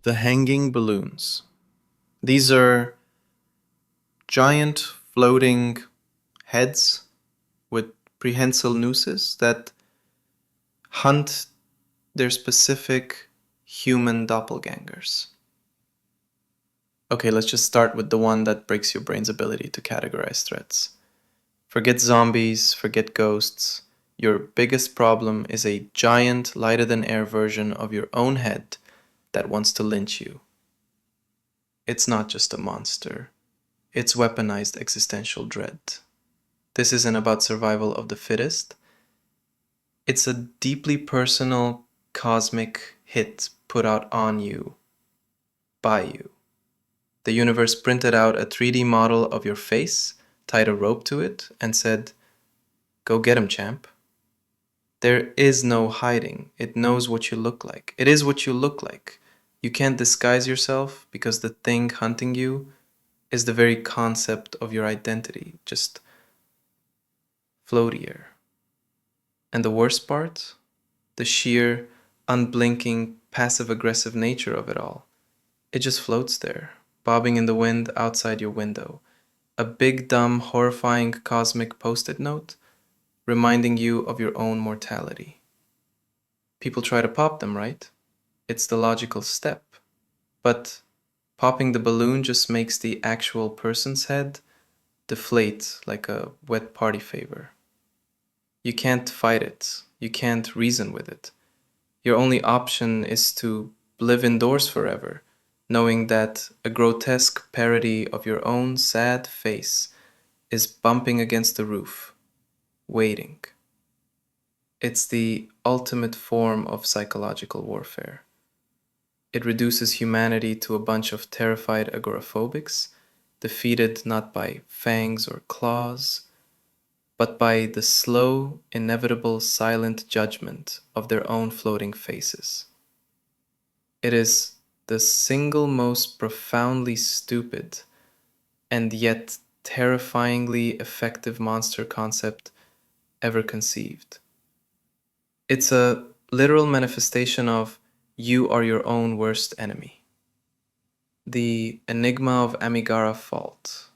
The hanging balloons. These are giant floating heads with prehensile nooses that hunt their specific human doppelgangers. Okay, let's just start with the one that breaks your brain's ability to categorize threats. Forget zombies, forget ghosts. Your biggest problem is a giant, lighter-than-air version of your own head that wants to lynch you. It's not just a monster. It's weaponized existential dread. This isn't about survival of the fittest. It's a deeply personal, cosmic hit put out on you, by you. The universe printed out a 3D model of your face, tied a rope to it, and said, "Go get him, champ." There is no hiding. It knows what you look like. It is what you look like. You can't disguise yourself because the thing hunting you is the very concept of your identity, just floatier. And the worst part? The sheer, unblinking, passive-aggressive nature of it all. It just floats there, bobbing in the wind outside your window. A big, dumb, horrifying cosmic post-it note reminding you of your own mortality. People try to pop them, right? It's the logical step. But popping the balloon just makes the actual person's head deflate like a wet party favor. You can't fight it. You can't reason with it. Your only option is to live indoors forever, knowing that a grotesque parody of your own sad face is bumping against the roof, waiting. It's the ultimate form of psychological warfare. It reduces humanity to a bunch of terrified agoraphobics, defeated not by fangs or claws, but by the slow, inevitable, silent judgment of their own floating faces. It is the single most profoundly stupid and yet terrifyingly effective monster concept ever conceived. It's a literal manifestation of you are your own worst enemy. The enigma of Amigara Fault.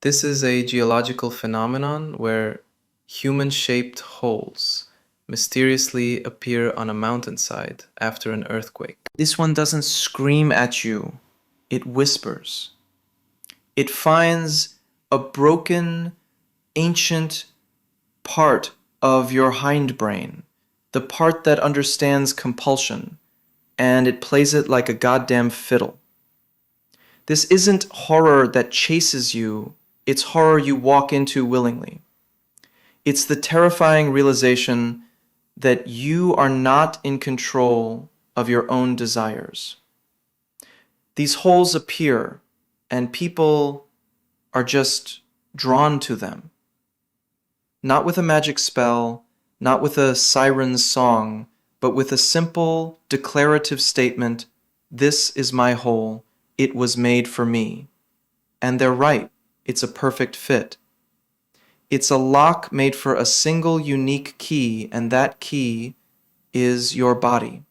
This is a geological phenomenon where human-shaped holes mysteriously appear on a mountainside after an earthquake. This one doesn't scream at you, it whispers. It finds a broken, ancient part of your hindbrain, the part that understands compulsion, and it plays it like a goddamn fiddle. This isn't horror that chases you, it's horror you walk into willingly. It's the terrifying realization that you are not in control of your own desires. These holes appear, and people are just drawn to them. Not with a magic spell, not with a siren's song, but with a simple, declarative statement, "This is my hole, it was made for me." And they're right, it's a perfect fit. It's a lock made for a single unique key, and that key is your body.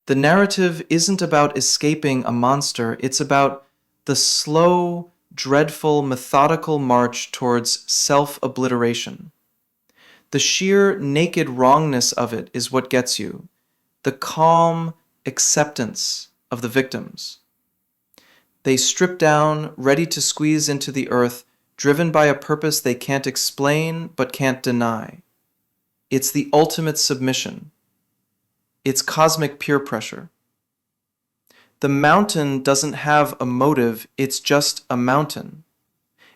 The narrative isn't about escaping a monster, it's about the slow, dreadful, methodical march towards self-obliteration. The sheer naked wrongness of it is what gets you, the calm acceptance of the victims. They strip down, ready to squeeze into the earth, driven by a purpose they can't explain but can't deny. It's the ultimate submission. It's cosmic peer pressure. The mountain doesn't have a motive, it's just a mountain.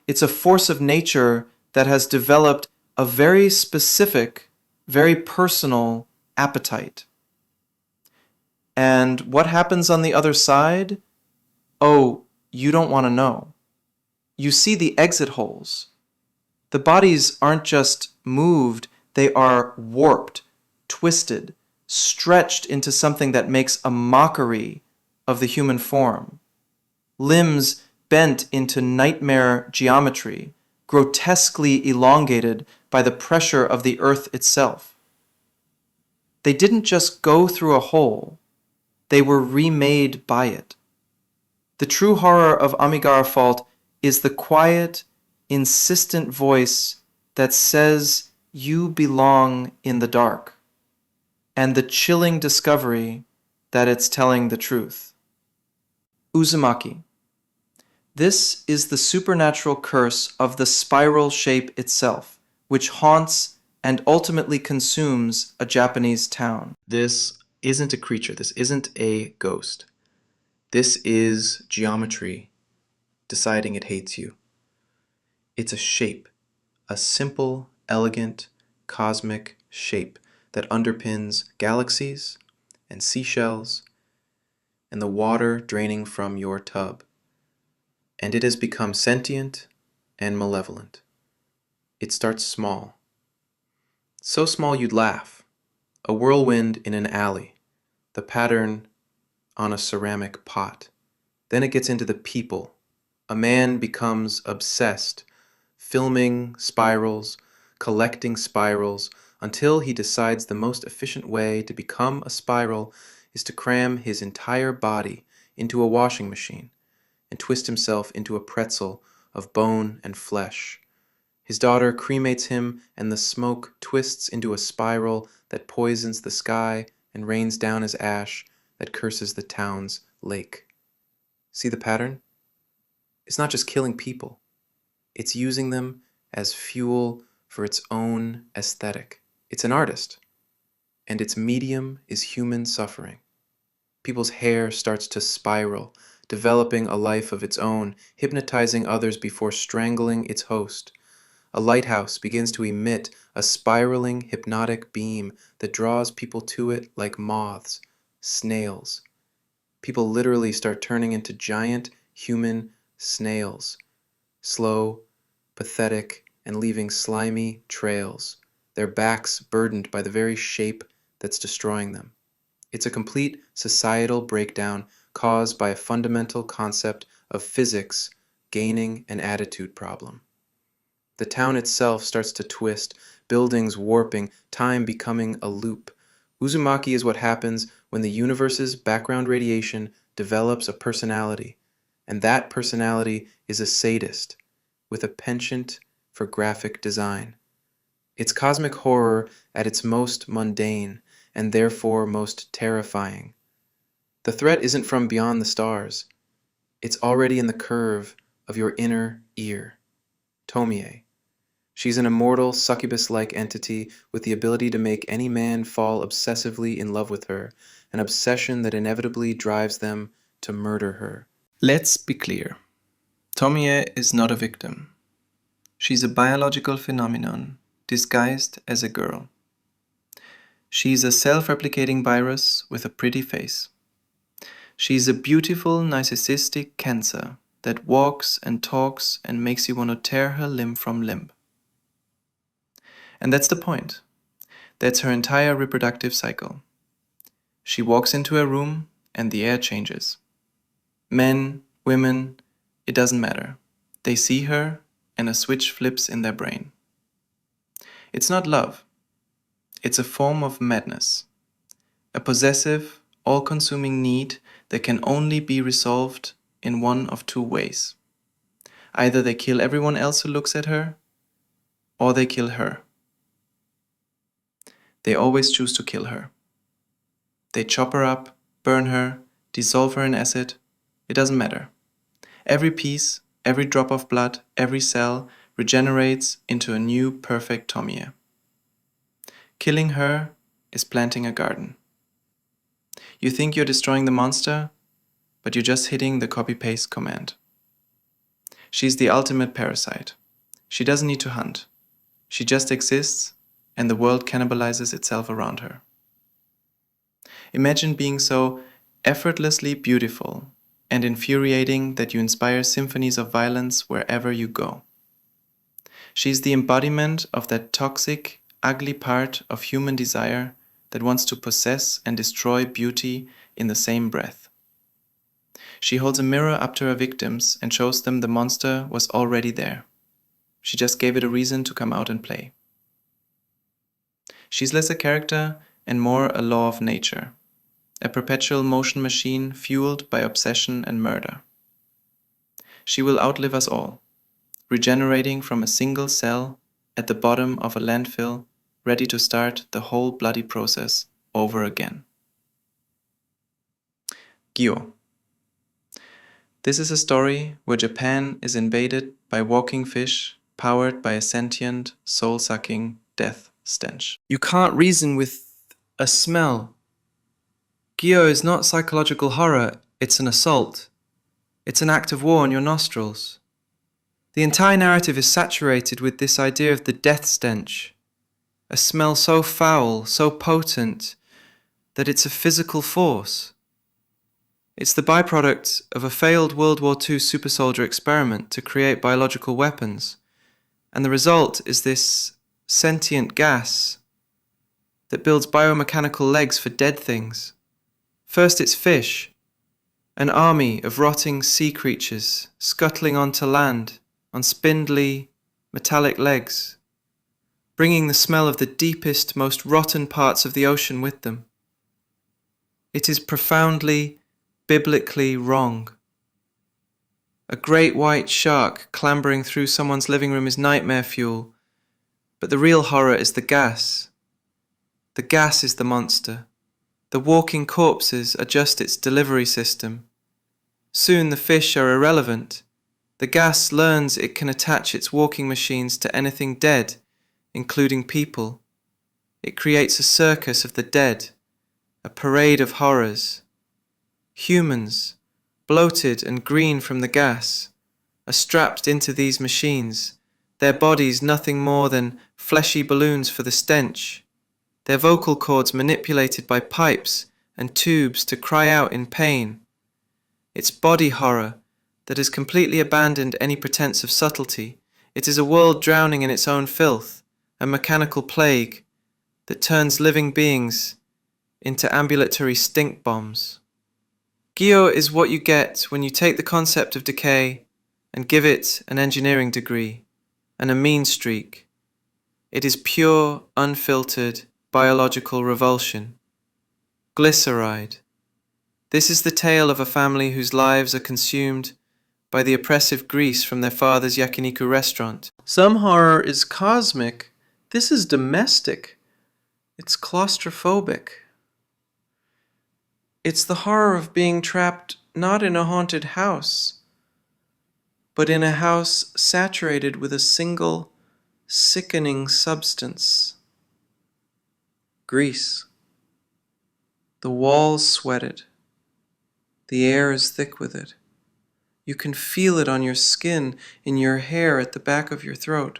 It's a force of nature that has developed a very specific, very personal appetite. And what happens on the other side? Oh, you don't want to know. You see the exit holes. The bodies aren't just moved, they are warped, twisted, stretched into something that makes a mockery of the human form. Limbs bent into nightmare geometry, grotesquely elongated by the pressure of the earth itself. They didn't just go through a hole, They were remade by it. The true horror of Amigara Fault is the quiet, insistent voice that says you belong in the dark, and the chilling discovery that it's telling the truth. Uzumaki. This is the supernatural curse of the spiral shape itself, which haunts and ultimately consumes a Japanese town. This isn't a creature. This isn't a ghost. This is geometry deciding it hates you. It's a shape, a simple, elegant, cosmic shape that underpins galaxies and seashells and the water draining from your tub. And it has become sentient and malevolent. It starts small. So small you'd laugh. A whirlwind in an alley. The pattern on a ceramic pot. Then it gets into the people. A man becomes obsessed, filming spirals, collecting spirals, until he decides the most efficient way to become a spiral is to cram his entire body into a washing machine and twist himself into a pretzel of bone and flesh. His daughter cremates him, and the smoke twists into a spiral that poisons the sky and rains down as ash that curses the town's lake. See the pattern? It's not just killing people. It's using them as fuel for its own aesthetic. It's an artist, and its medium is human suffering. People's hair starts to spiral, developing a life of its own, hypnotizing others before strangling its host. A lighthouse begins to emit a spiraling hypnotic beam that draws people to it like moths, snails. People literally start turning into giant human snails, slow, pathetic, and leaving slimy trails, their backs burdened by the very shape that's destroying them. It's a complete societal breakdown caused by a fundamental concept of physics gaining an attitude problem. The town itself starts to twist, buildings warping, time becoming a loop. Uzumaki is what happens when the universe's background radiation develops a personality, and that personality is a sadist with a penchant for graphic design. It's cosmic horror at its most mundane, and therefore most terrifying. The threat isn't from beyond the stars. It's already in the curve of your inner ear. Tomie. She's an immortal, succubus-like entity with the ability to make any man fall obsessively in love with her, an obsession that inevitably drives them to murder her. Let's be clear. Tomie is not a victim. She's a biological phenomenon, disguised as a girl. She's a self-replicating virus with a pretty face. She's a beautiful, narcissistic cancer that walks and talks and makes you want to tear her limb from limb. And that's the point. That's her entire reproductive cycle. She walks into a room and the air changes. Men, women, it doesn't matter. They see her and a switch flips in their brain. It's not love. It's a form of madness. A possessive, all-consuming need that can only be resolved in one of two ways. Either they kill everyone else who looks at her, or they kill her. They always choose to kill her. They chop her up, burn her, dissolve her in acid. It doesn't matter. Every piece, every drop of blood, every cell regenerates into a new perfect Tomie. Killing her is planting a garden. You think you're destroying the monster, but you're just hitting the copy-paste command. She's the ultimate parasite. She doesn't need to hunt. She just exists, and the world cannibalizes itself around her. Imagine being so effortlessly beautiful and infuriating that you inspire symphonies of violence wherever you go. She's the embodiment of that toxic, ugly part of human desire that wants to possess and destroy beauty in the same breath. She holds a mirror up to her victims and shows them the monster was already there. She just gave it a reason to come out and play. She's less a character and more a law of nature. a perpetual motion machine fueled by obsession and murder. She will outlive us all, regenerating from a single cell at the bottom of a landfill, ready to start the whole bloody process over again. Gyo. This is a story where Japan is invaded by walking fish powered by a sentient, soul-sucking death stench. You can't reason with a smell. Gyo is not psychological horror, it's an assault. It's an act of war on your nostrils. The entire narrative is saturated with this idea of the death stench, a smell so foul, so potent, that it's a physical force. It's the byproduct of a failed World War II super soldier experiment to create biological weapons, and the result is this sentient gas that builds biomechanical legs for dead things. First it's fish, an army of rotting sea creatures scuttling onto land on spindly, metallic legs, bringing the smell of the deepest, most rotten parts of the ocean with them. It is profoundly, biblically wrong. A great white shark clambering through someone's living room is nightmare fuel, but the real horror is the gas. The gas is the monster. The walking corpses are just its delivery system. Soon the fish are irrelevant. The gas learns it can attach its walking machines to anything dead, including people. It creates a circus of the dead, a parade of horrors. Humans, bloated and green from the gas, are strapped into these machines, their bodies nothing more than fleshy balloons for the stench, their vocal cords manipulated by pipes and tubes to cry out in pain. It's body horror that has completely abandoned any pretense of subtlety. It is a world drowning in its own filth, a mechanical plague that turns living beings into ambulatory stink bombs. Gyo is what you get when you take the concept of decay and give it an engineering degree and a mean streak. It is pure, unfiltered, biological revulsion. Glyceride. This is the tale of a family whose lives are consumed by the oppressive grease from their father's yakiniku restaurant. Some horror is cosmic. This is domestic. It's claustrophobic. It's the horror of being trapped not in a haunted house, but in a house saturated with a single, sickening substance. Grease. The walls sweated. The air is thick with it. You can feel it on your skin, in your hair, at the back of your throat.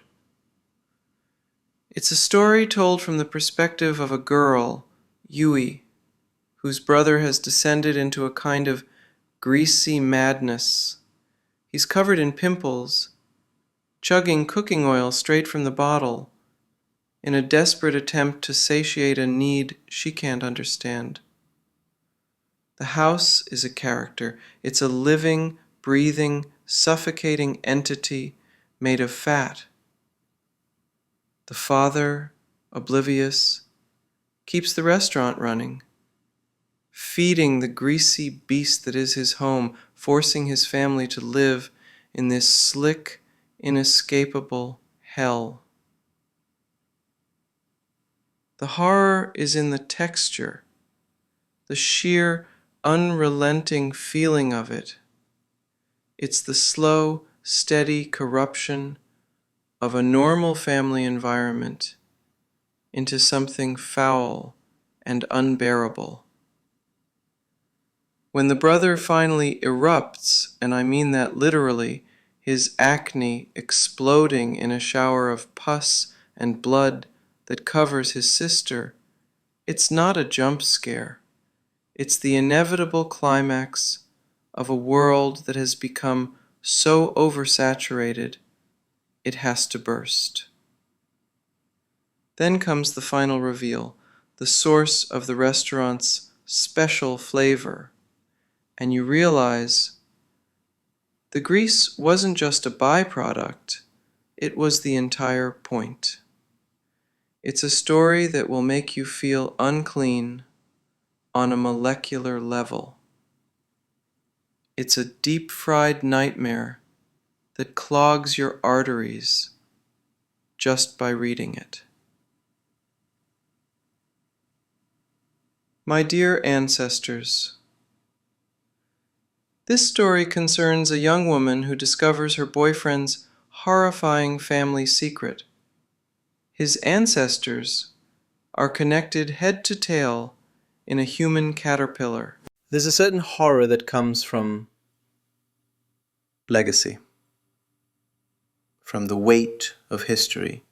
It's a story told from the perspective of a girl, Yui, whose brother has descended into a kind of greasy madness. He's covered in pimples, chugging cooking oil straight from the bottle, in a desperate attempt to satiate a need she can't understand. The house is a character. It's a living, breathing, suffocating entity made of fat. The father, oblivious, keeps the restaurant running, feeding the greasy beast that is his home, forcing his family to live in this slick, inescapable hell. The horror is in the texture, the sheer, unrelenting feeling of it. It's the slow, steady corruption of a normal family environment into something foul and unbearable. When the brother finally erupts, and I mean that literally, his acne exploding in a shower of pus and blood that covers his sister, it's not a jump scare. It's the inevitable climax of a world that has become so oversaturated it has to burst. Then comes the final reveal, the source of the restaurant's special flavor, and you realize the grease wasn't just a byproduct, it was the entire point. It's a story that will make you feel unclean, on a molecular level. It's a deep-fried nightmare that clogs your arteries just by reading it. My dear ancestors, this story concerns a young woman who discovers her boyfriend's horrifying family secret. His ancestors are connected head to tail in a human caterpillar. There's a certain horror that comes from legacy, from the weight of history.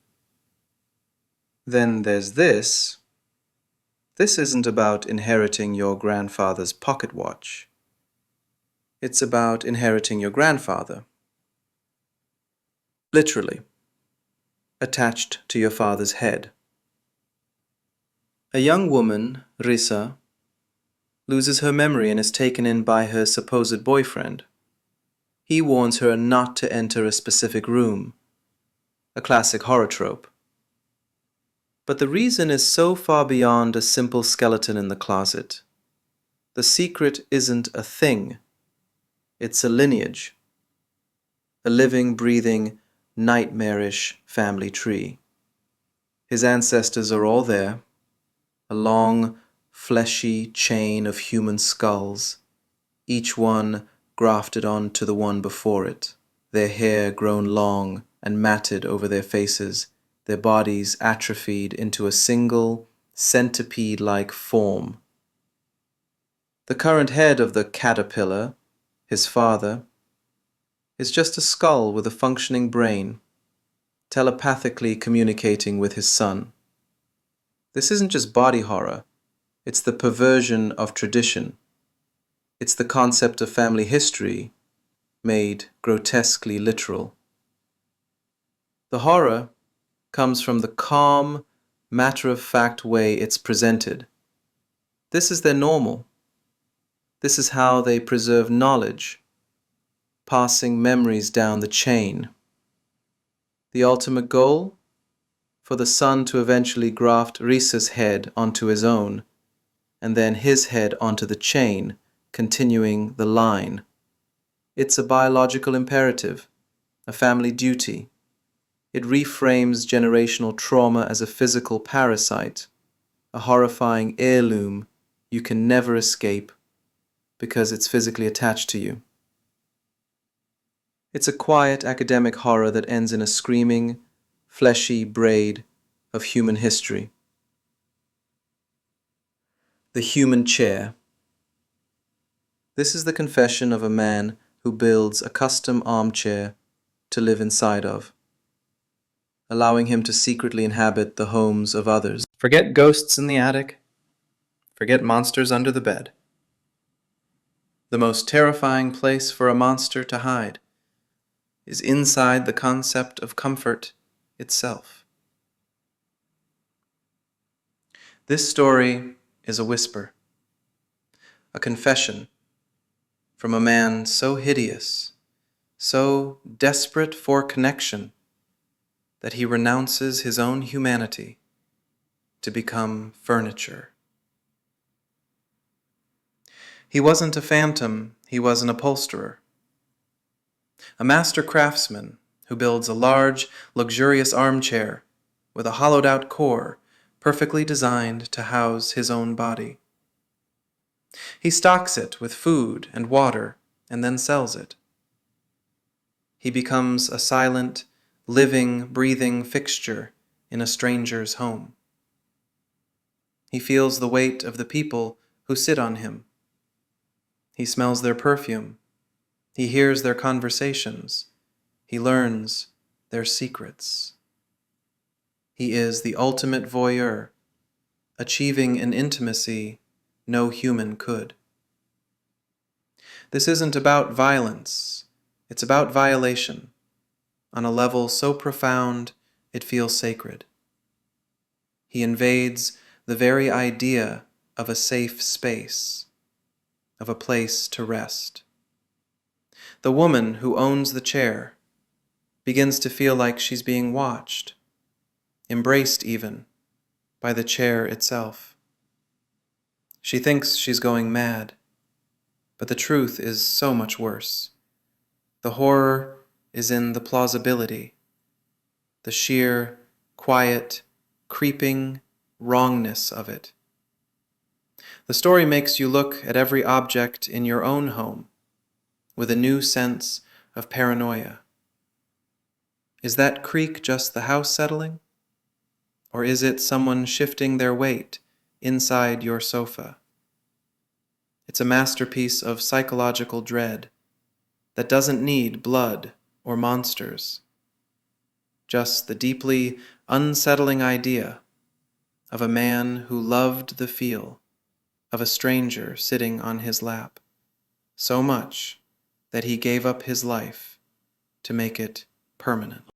Then there's this. This isn't about inheriting your grandfather's pocket watch. It's about inheriting your grandfather. Literally, attached to your father's head. A young woman, Risa, loses her memory and is taken in by her supposed boyfriend. He warns her not to enter a specific room, a classic horror trope. But the reason is so far beyond a simple skeleton in the closet. The secret isn't a thing, it's a lineage, a living, breathing, nightmarish family tree. His ancestors are all there, a long, fleshy chain of human skulls, each one grafted onto the one before it, their hair grown long and matted over their faces, their bodies atrophied into a single, centipede-like form. The current head of the caterpillar, his father, is just a skull with a functioning brain, telepathically communicating with his son. This isn't just body horror, it's the perversion of tradition. It's the concept of family history made grotesquely literal. The horror comes from the calm, matter-of-fact way it's presented. This is their normal. This is how they preserve knowledge, passing memories down the chain. The ultimate goal? For the son to eventually graft Risa's head onto his own, and then his head onto the chain, continuing the line. It's a biological imperative, a family duty. It reframes generational trauma as a physical parasite, a horrifying heirloom you can never escape because it's physically attached to you. It's a quiet academic horror that ends in a screaming, fleshy braid of human history. The human chair. This is the confession of a man who builds a custom armchair to live inside of, allowing him to secretly inhabit the homes of others. Forget ghosts in the attic. Forget monsters under the bed. The most terrifying place for a monster to hide is inside the concept of comfort itself. This story is a whisper, a confession from a man so hideous, so desperate for connection, that he renounces his own humanity to become furniture. He wasn't a phantom, he was an upholsterer, a master craftsman who builds a large, luxurious armchair with a hollowed-out core perfectly designed to house his own body. He stocks it with food and water and then sells it. He becomes a silent, living, breathing fixture in a stranger's home. He feels the weight of the people who sit on him. He smells their perfume. He hears their conversations. He learns their secrets. He is the ultimate voyeur, achieving an intimacy no human could. This isn't about violence, it's about violation, on a level so profound it feels sacred. He invades the very idea of a safe space, of a place to rest. The woman who owns the chair begins to feel like she's being watched, embraced even, by the chair itself. She thinks she's going mad, but the truth is so much worse. The horror is in the plausibility, the sheer, quiet, creeping wrongness of it. The story makes you look at every object in your own home with a new sense of paranoia. Is that creak just the house settling? Or is it someone shifting their weight inside your sofa? It's a masterpiece of psychological dread that doesn't need blood or monsters, just the deeply unsettling idea of a man who loved the feel of a stranger sitting on his lap so much that he gave up his life to make it permanent.